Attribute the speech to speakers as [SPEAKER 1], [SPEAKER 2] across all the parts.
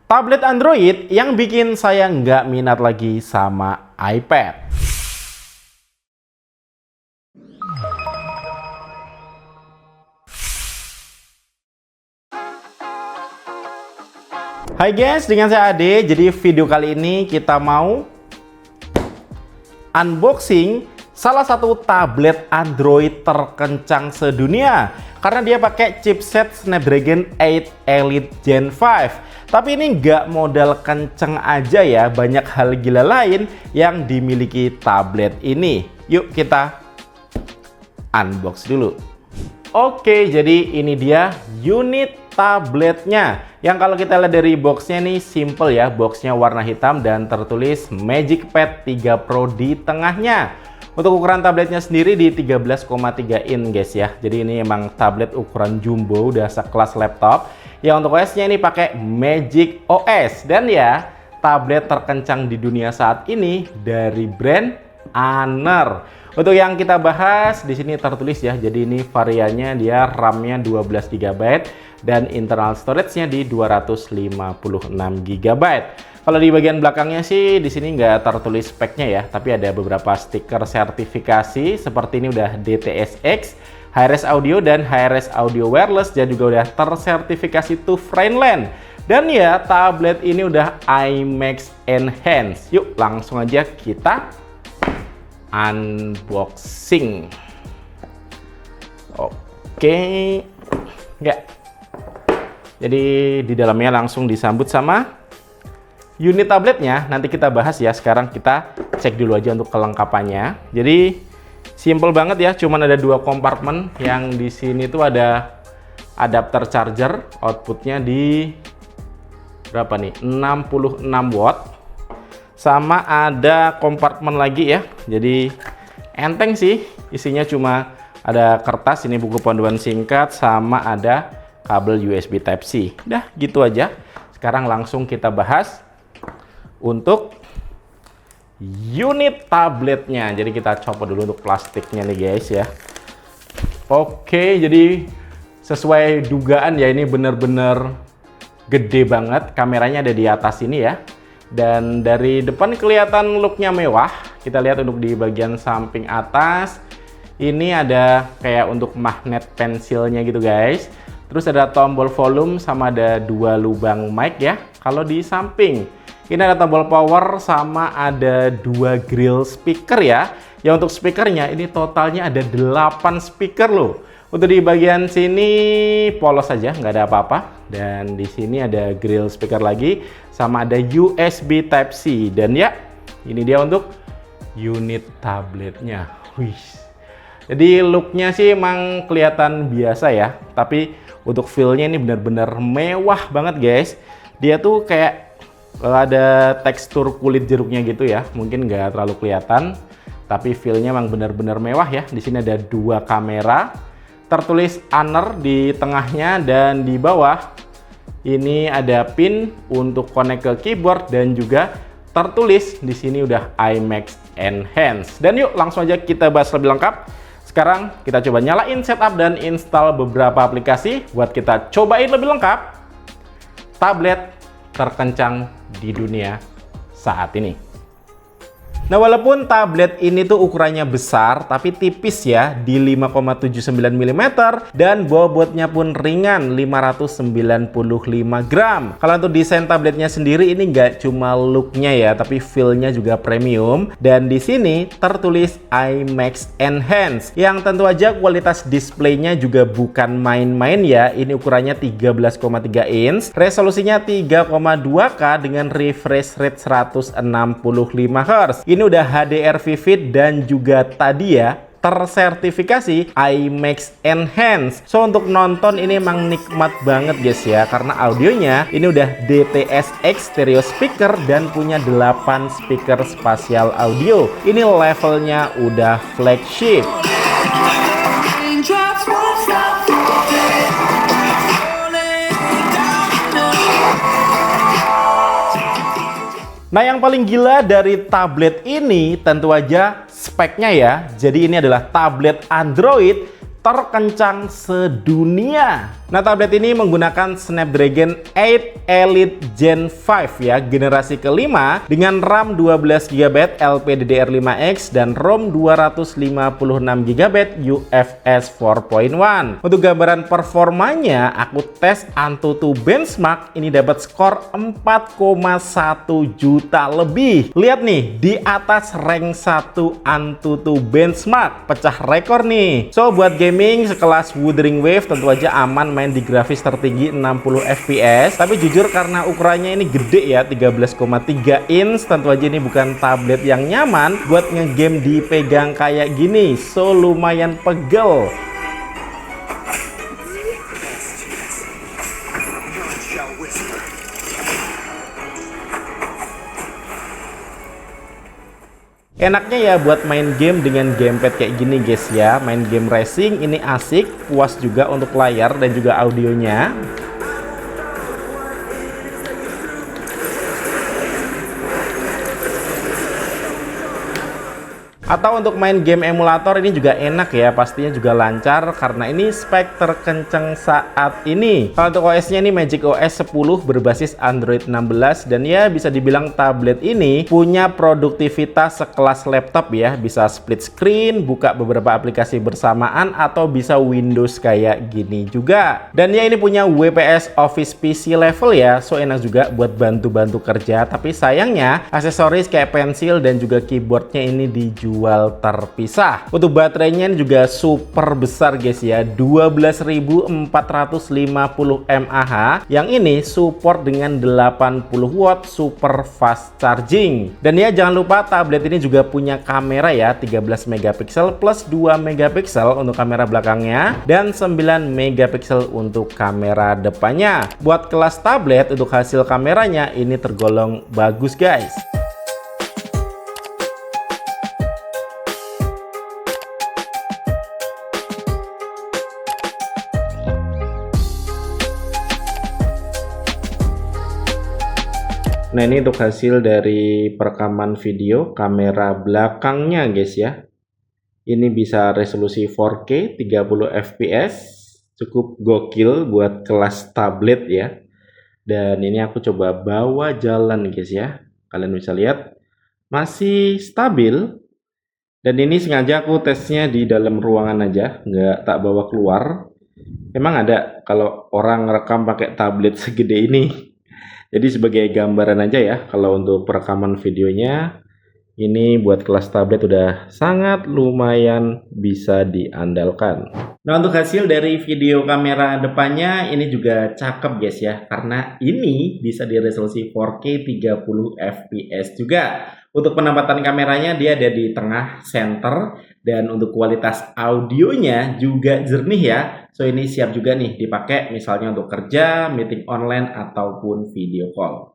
[SPEAKER 1] Tablet Android yang bikin saya nggak minat lagi sama iPad. Hai guys, dengan saya Ade. Jadi video kali ini kita mau unboxing salah satu tablet Android terkencang sedunia karena dia pakai chipset Snapdragon 8 Elite Gen 5. Tapi ini nggak modal kenceng aja ya, banyak hal gila lain yang dimiliki tablet ini. Yuk kita unbox dulu. Oke, jadi ini dia unit tabletnya. Yang kalau kita lihat dari boxnya nih simple ya, boxnya warna hitam dan tertulis Magic Pad 3 Pro di tengahnya. Untuk ukuran tabletnya sendiri di 13,3 in guys ya. Jadi ini emang tablet ukuran jumbo, udah sekelas laptop. Yang untuk OS-nya ini pakai Magic OS. Dan ya, tablet terkencang di dunia saat ini dari brand Aner. Untuk yang kita bahas di sini tertulis ya. Jadi ini variannya dia RAM-nya 12 GB dan internal storage-nya di 256 GB. Kalau di bagian belakangnya sih di sini nggak tertulis speknya ya, tapi ada beberapa stiker sertifikasi seperti ini udah DTS:X, HRS Audio dan HRS Audio Wireless, dan juga udah tersertifikasi to Friendland. Dan ya, tablet ini udah IMAX Enhanced. Yuk langsung aja kita unboxing. Oke, ya. Jadi di dalamnya langsung disambut sama unit tabletnya. Nanti kita bahas ya. Sekarang kita cek dulu aja untuk kelengkapannya. Jadi simple banget ya, cuman ada dua kompartemen. Yang di sini tuh ada adapter charger, outputnya di berapa nih? 66 watt. Sama ada kompartemen lagi ya. Jadi enteng sih, isinya cuma ada kertas, ini buku panduan singkat, sama ada kabel USB Type-C. Udah gitu aja. Sekarang langsung kita bahas untuk unit tabletnya. Jadi kita copot dulu untuk plastiknya nih guys ya. Oke, jadi sesuai dugaan ya, ini bener-bener gede banget. Kameranya ada di atas ini ya. Dan dari depan kelihatan looknya mewah. Kita lihat untuk di bagian samping atas, ini ada kayak untuk magnet pensilnya gitu guys. Terus ada tombol volume sama ada dua lubang mic ya. Kalau di samping ini ada tombol power sama ada dua grill speaker ya. Yang untuk speakernya ini totalnya ada 8 speaker loh. Untuk di bagian sini polos saja, nggak ada apa-apa. Dan di sini ada grill speaker lagi sama ada USB Type-C. Dan ya, ini dia untuk unit tabletnya. Wih. Jadi looknya sih emang kelihatan biasa ya. Tapi untuk feel-nya ini benar-benar mewah banget guys. Dia tuh kayak ada tekstur kulit jeruknya gitu ya, mungkin nggak terlalu kelihatan, tapi feel-nya memang benar-benar mewah ya. Di sini ada dua kamera, tertulis Aner di tengahnya, dan di bawah ini ada pin untuk connect ke keyboard, dan juga tertulis di sini udah IMAX Enhanced. Dan yuk langsung aja kita bahas lebih lengkap. Sekarang kita coba nyalain setup dan install beberapa aplikasi buat kita cobain lebih lengkap tablet terkencang di dunia saat ini. Nah, walaupun tablet ini tuh ukurannya besar tapi tipis ya, di 5,79 mm, dan bobotnya pun ringan 595 gram. Kalau untuk desain tabletnya sendiri ini nggak cuma looknya ya, tapi feel-nya juga premium. Dan di sini tertulis IMAX Enhanced, yang tentu aja kualitas displaynya juga bukan main-main ya. Ini ukurannya 13,3 inch, resolusinya 3,2K dengan refresh rate 165 Hz. Ini udah HDR Vivid dan juga tadi ya tersertifikasi IMAX Enhanced. So untuk nonton ini emang nikmat banget guys ya, karena audionya ini udah DTS:X stereo speaker dan punya 8 speaker spasial audio. Ini levelnya udah flagship. Nah, yang paling gila dari tablet ini tentu aja speknya ya. Jadi ini adalah tablet Android terkencang sedunia. Nah, tablet ini menggunakan Snapdragon 8 Elite Gen 5 ya, generasi kelima dengan RAM 12GB LPDDR5X dan ROM 256GB UFS 4.1. Untuk gambaran performanya, aku tes AnTuTu benchmark ini dapat skor 4,1 juta lebih. Lihat nih, di atas rank 1 AnTuTu benchmark, pecah rekor nih. So, buat gaming sekelas Wuthering Wave tentu aja aman main di grafis tertinggi 60 fps, tapi jujur karena ukurannya ini gede ya, 13,3 inch, tentu aja ini bukan tablet yang nyaman buat ngegame dipegang kayak gini, so lumayan pegel. Enaknya ya buat main game dengan gamepad kayak gini guys ya. Main game racing ini asik, puas juga untuk layar dan juga audionya. Atau untuk main game emulator ini juga enak ya, pastinya juga lancar karena ini spek terkencang saat ini. Kalau untuk OS-nya ini Magic OS 10 berbasis Android 16 dan ya bisa dibilang tablet ini punya produktivitas sekelas laptop ya, bisa split screen, buka beberapa aplikasi bersamaan atau bisa Windows kayak gini juga. Dan ya ini punya WPS Office PC level ya, so enak juga buat bantu-bantu kerja, tapi sayangnya aksesoris kayak pensil dan juga keyboardnya ini dijual terpisah. Untuk baterainya juga super besar guys ya, 12.450 mAh, yang ini support dengan 80 watt super fast charging. Dan ya jangan lupa tablet ini juga punya kamera ya, 13 megapiksel plus 2 megapiksel untuk kamera belakangnya dan 9 megapiksel untuk kamera depannya. Buat kelas tablet untuk hasil kameranya ini tergolong bagus guys. Nah, ini untuk hasil dari perekaman video kamera belakangnya guys ya. Ini bisa resolusi 4K 30 fps, cukup gokil buat kelas tablet ya. Dan ini aku coba bawa jalan guys ya. Kalian bisa lihat masih stabil. Dan ini sengaja aku tesnya di dalam ruangan aja, nggak tak bawa keluar. Emang ada kalau orang rekam pakai tablet segede ini. Jadi sebagai gambaran aja ya, kalau untuk perekaman videonya ini buat kelas tablet udah sangat lumayan bisa diandalkan. Nah, untuk hasil dari video kamera depannya ini juga cakep guys ya, karena ini bisa di resolusi 4K 30 fps juga. Untuk penempatan kameranya dia ada di tengah center, dan untuk kualitas audionya juga jernih ya. So ini siap juga nih dipakai misalnya untuk kerja, meeting online ataupun video call.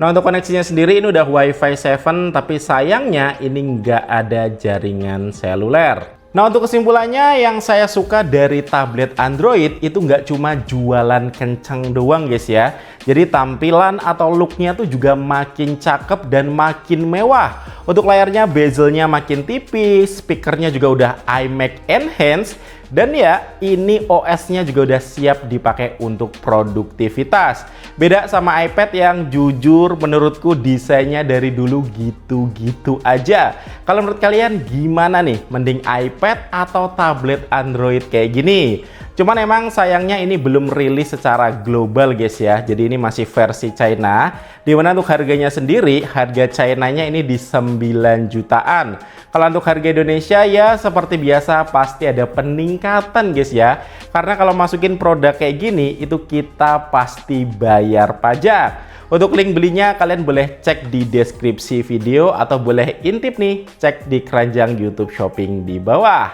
[SPEAKER 1] Nah, untuk koneksinya sendiri ini udah Wi-Fi 7, tapi sayangnya ini nggak ada jaringan seluler. Nah, untuk kesimpulannya yang saya suka dari tablet Android itu nggak cuma jualan kenceng doang guys ya. Jadi tampilan atau looknya tuh juga makin cakep dan makin mewah. Untuk layarnya bezelnya makin tipis, speakernya juga udah iMac Enhance. Dan ya, ini OS-nya juga udah siap dipakai untuk produktivitas. Beda sama iPad yang jujur menurutku desainnya dari dulu gitu-gitu aja. Kalau menurut kalian gimana nih? Mending iPad atau tablet Android kayak gini? Cuman emang sayangnya ini belum rilis secara global guys ya. Jadi ini masih versi China. Dimana untuk harganya sendiri, harga China-nya ini di 9 jutaan. Kalau untuk harga Indonesia ya seperti biasa pasti ada peningkatan guys ya. Karena kalau masukin produk kayak gini itu kita pasti bayar pajak. Untuk link belinya kalian boleh cek di deskripsi video atau boleh intip nih cek di keranjang YouTube Shopping di bawah.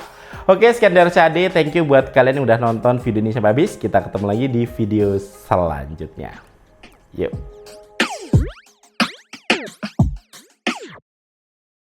[SPEAKER 1] Oke, sekian dari CAD. Thank you buat kalian yang udah nonton video ini sampai habis. Kita ketemu lagi di video selanjutnya. Yuk.